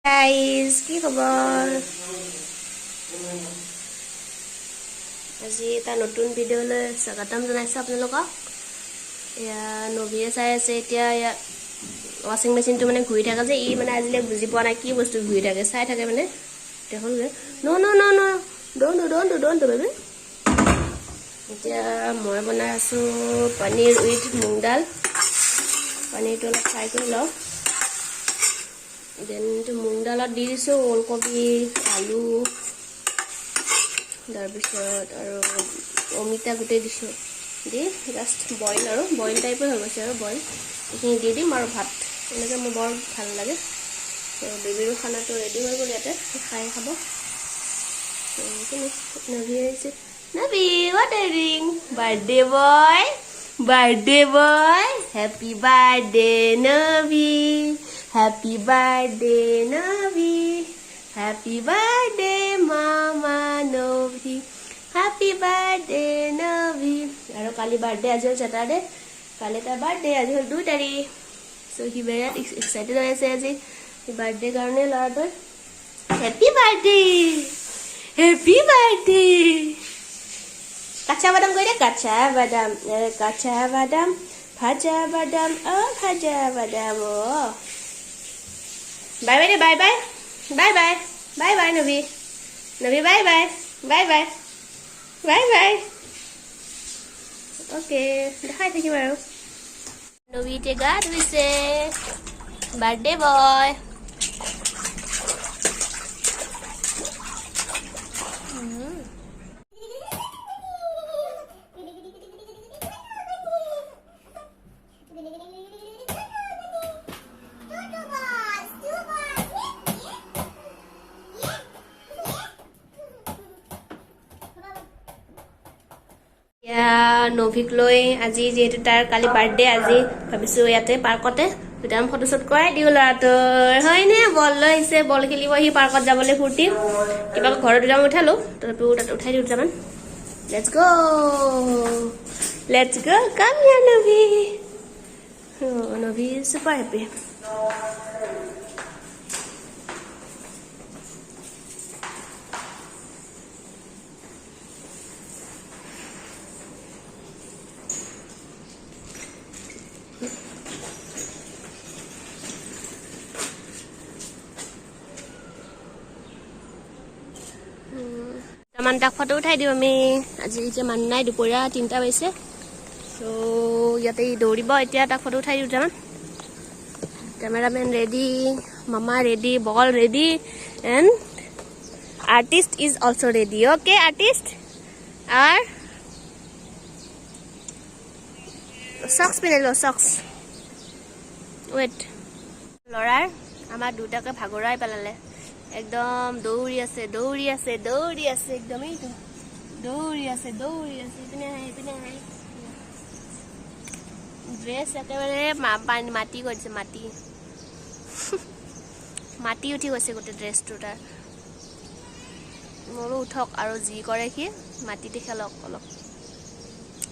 Guys, কি খবৰ? আজি এটা নতুন ভিডিঅ'লৈ স্বাগতম জনাইছো আপোনালোকক। এয়া নবীয়ে চাই আছে এতিয়া ৱাশ্বিং মেচিনটো মানে ঘূৰি থাকে যে ই মানে আজিলে বুজি পোৱা নাই কি বস্তু ঘূৰি থাকে চাই থাকে মানে দেখোন নো নো নো নো ডোন্ট বেবি। এতিয়া মই বনাই আছো পনীৰ উইথ মুগ দাল। পনীৰটো অলপ ফ্ৰাই কৰি লওঁ। দেন মুগ দালত দি দিছোঁ ওলকবি আলু তাৰপিছত আৰু অমিতা গোটেই দিছোঁ দি জাষ্ট বইল আৰু বইল টাইপে হৈ গৈছে আৰু বইল এইখিনি দি দিম আৰু ভাত এনেকৈ মোৰ বৰ ভাল লাগে। বেবীৰো খানাটো ৰেডি হৈ গ'ল ইয়াতে খাই খাব। নবী আহিছে। নবী what are you doing? Birthday boy happy birthday Nobby. Happy birthday Nobby. Happy birthday Mama Nobby. Happy birthday Nobby. আৰু কালি বাৰ্থডে আজি হ'ল Saturday। কালি তাৰ বাৰ্থডে আজি হ'ল 2 তাৰিখ। সো হি বিৰাট এক্সাইটেড হৈ আছে আজি বাৰ্থডে কাৰণে ল'ৰাটোৰ। Happy birthday happy birthday. কাঁচা বাদাম কৈ দে কাঁচা বাদাম ভাজা বাদাম ভাজা বাদাম বাই বাই দে bye bye bye bye bye bye নবী নবী bye bye bye bye bye bye okay দেখাই থাকিম আৰু নবী এতিয়া গা ধুইছে বাৰ্থডে বয়। নভিক লৈ আজি যিহেতু তাৰ কালি বাৰ্থডে আজি ভাবিছো ইয়াতে পাৰ্কতে দুটামান ফটোশ্বুট কৰাই দিওঁ ল'ৰাটোৰ হয়নে। বল লৈ আহিছে বল খেলিব আহি পাৰ্কত যাবলৈ ফূৰ্তি কিবা ঘৰত দুটামান উঠালো তথাপিও তাত উঠাই দিওঁ দুটামান। Let's go come here Navi. Navi super happy. তাক ফটো উঠাই দিওঁ আমি আজি এতিয়া মানুহ নাই দুপৰীয়া 3টা বাজিছে। চ' ইয়াতে দৌৰিব এতিয়া তাক ফটো উঠাই দিওঁ দুটামান। কেমেৰামেন ৰেডি মামা ready ball ready and artist is also' ready. Okay artist আৰু চক্স পিন্ধি ল চক্স ৱেট। ল'ৰাৰ আমাৰ দুটাকে ভাগৰাই পেলালে একদম দৌৰি আছে একদম এইটো দৌৰি আছে ইপিনে আহে ড্ৰেছ একেবাৰে মাটি কৰিছে মাটি উঠি গৈছে গোটেই ড্ৰেছটো তাৰ। মোৰো উঠক আৰু যি কৰে সি মাটিতে খেলক অলপ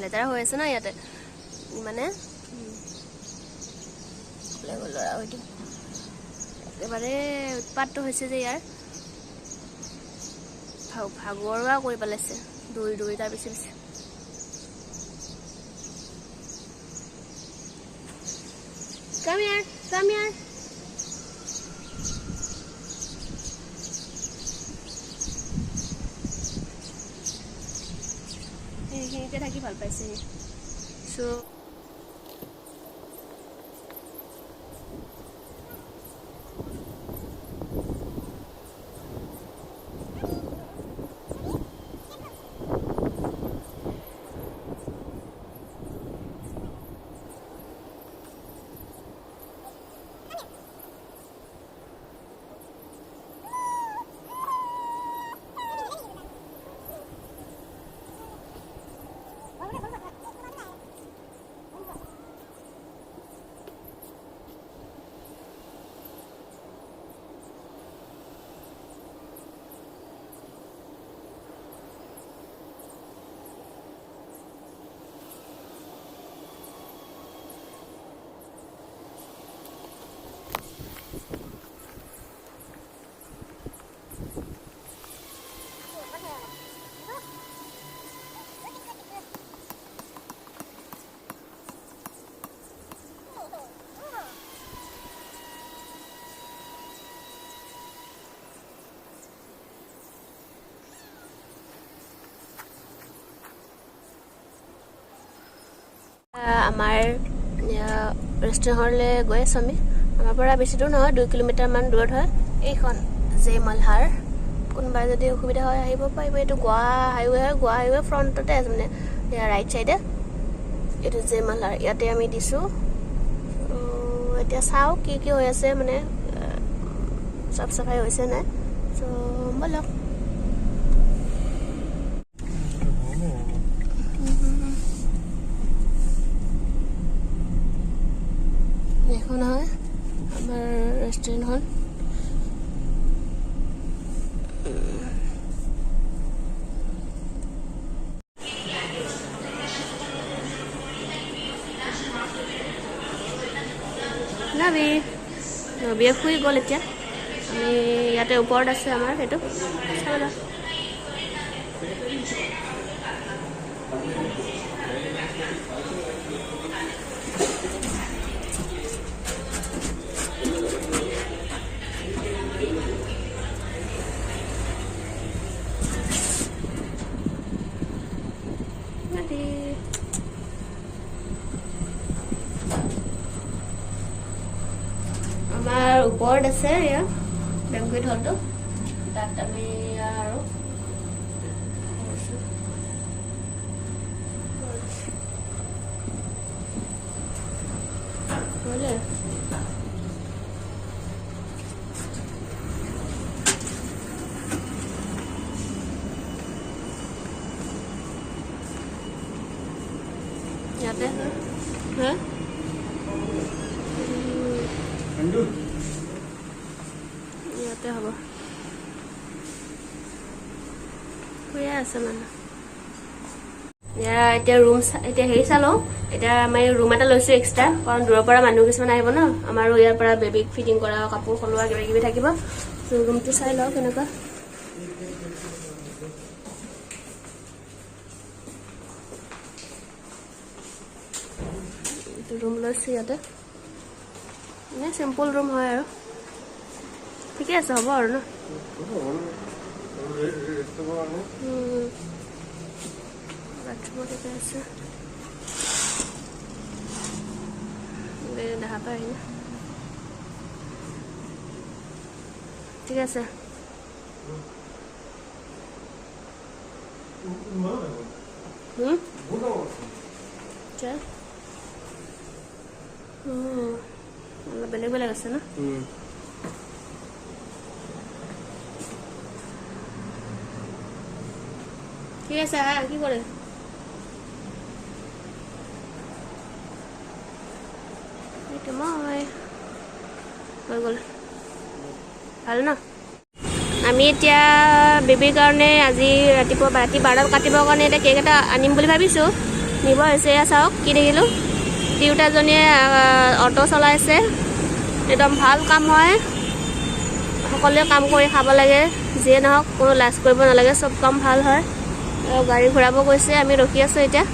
লেতেৰা হৈ আছে ন ইয়াতে মানে ল'ৰা হয়তো একেবাৰে উৎপাতটো হৈছে যে ইয়াৰ ভাগৰুৱা কৰি পেলাইছে দৌৰি তাৰ পিছে Come here. এইখিনিতে থাকি ভাল পাইছে সো আমাৰ ৰেষ্টুৰেণ্টলৈ গৈ আছোঁ আমি আমাৰ পৰা বেছি দূৰ নহয় 2 কিলোমিটাৰমান দূৰত হয় এইখন জে মালহাৰ কোনোবাই যদি অসুবিধা হয় আহিব পাৰিব এইটো গোৱা হাইৱে হয় গোৱা হাইৱে ফ্ৰণ্টতে আছে মানে ৰাইট চাইডে এইটো জে মালহাৰ ইয়াতে আমি দিছোঁ এতিয়া চাওঁ কি কি হৈ আছে মানে চাফ চাফাই হৈছে নাই চ' ব'লক এখন হয় আমাৰ ৰেষ্টুৰেণ্টখন নবীয়ে শুই গ'ল এতিয়া আমি ইয়াতে ওপৰত আছে আমাৰ সেইটো চাব আমাৰ ওপৰত আছে এয়া বেংকুৱেট হলটো তাত আমি আৰু ইয়াতে হা ইয়াতে হ'ব শুয়ে আছে মানে এতিয়া ৰুম এতিয়া হেৰি চালোঁ এতিয়া আমি ৰুম এটা লৈছোঁ এক্সট্ৰা কাৰণ দূৰৰ পৰা মানুহ কিছুমান আহিব ন আমাৰো ইয়াৰ পৰা বেবীক ফিটিং কৰা কাপোৰ সলোৱা কিবা কিবি থাকিব চ' ৰুমটো চাই লওঁ কেনেকুৱা ৰুম লৈছোঁ ইয়াতে এনে চিম্পল ৰুম হয় আৰু ঠিকে আছে হ'ব আৰু ন বাথৰুমো ঠিকে আছে দেখা পাই আহিলে ঠিক আছে অলপ বেলেগ বেলেগ আছে ন ঠিক আছে কি কৰে মই হৈ গ'ল ভাল ন আমি এতিয়া বেবীৰ কাৰণে আজি ৰাতি 12টাত কাটিবৰ কাৰণে এতিয়া কেক এটা আনিম বুলি ভাবিছোঁ নিব হৈছে এয়া চাওক কি দেখিলোঁ তিৰোতাজনীয়ে অটো চলাইছে একদম ভাল কাম হয় সকলোৱে কাম কৰি খাব লাগে যিয়ে নহওক কোনো লাজ কৰিব নালাগে চব কাম ভাল হয় গাড়ী ঘূৰাব গৈছে আমি ৰখি আছোঁ এতিয়া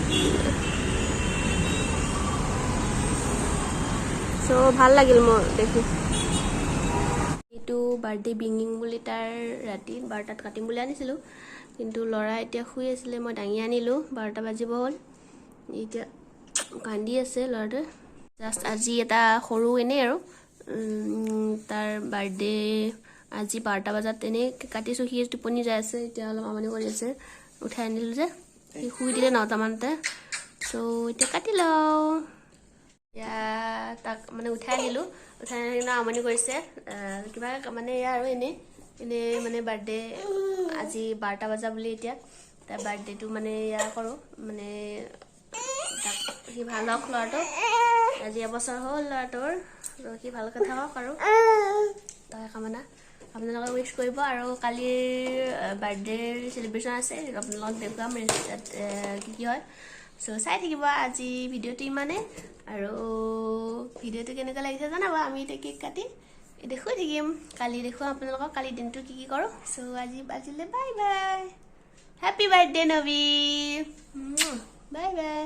চ' ভাল লাগিল মোৰ দেখি এইটো বাৰ্থডে বিঙিং বুলি তাৰ ৰাতি 12টাত কাটিম বুলি আনিছিলোঁ কিন্তু ল'ৰা এতিয়া শুই আছিলে মই দাঙি আনিলোঁ 12টা বাজিব হ'ল এতিয়া কান্দি আছে ল'ৰাটোৱে জাষ্ট আজি এটা সৰু এনেই আৰু তাৰ বাৰ্থডে আজি 12টা বজাত এনেই কাটিছোঁ সি টোপনি যাই আছে এতিয়া অলপ আমনি কৰি আছে উঠাই আনিলোঁ যে সি শুই দিলে 9টামানতে চ' এতিয়া কাটি লওঁ এতিয়া তাক মানে উঠাই আনিলোঁ উঠাই আনি আমনি কৰিছে কিবা মানে এয়া আৰু এনেই মানে বাৰ্থডে আজি 12টা বজা বুলি এতিয়া তাৰ বাৰ্থডেটো মানে এয়া কৰোঁ মানে তাক সি ভাল হওক ল'ৰাটো আজি এবছৰ হ'ল ল'ৰাটোৰ সি ভালকৈ থাকক আৰু তাকে কামনা আপোনালোকে উইচ কৰিব আৰু কালিৰ বাৰ্থডেৰ চেলিব্ৰেশ্যন আছে আপোনালোকক দেখুৱাম কি হয় চ' চাই থাকিব আজি ভিডিঅ'টো ইমানে আৰু ভিডিঅ'টো কেনেকুৱা লাগিছে জনাব আমি এতিয়া কেক কাটি দেখুৱাই থাকিম কালি দেখুৱাম আপোনালোকক কালি দিনটো কি কৰোঁ চ' আজি বাজিলে বাই বাই হেপী বাৰ্থডে নবী বাই বাই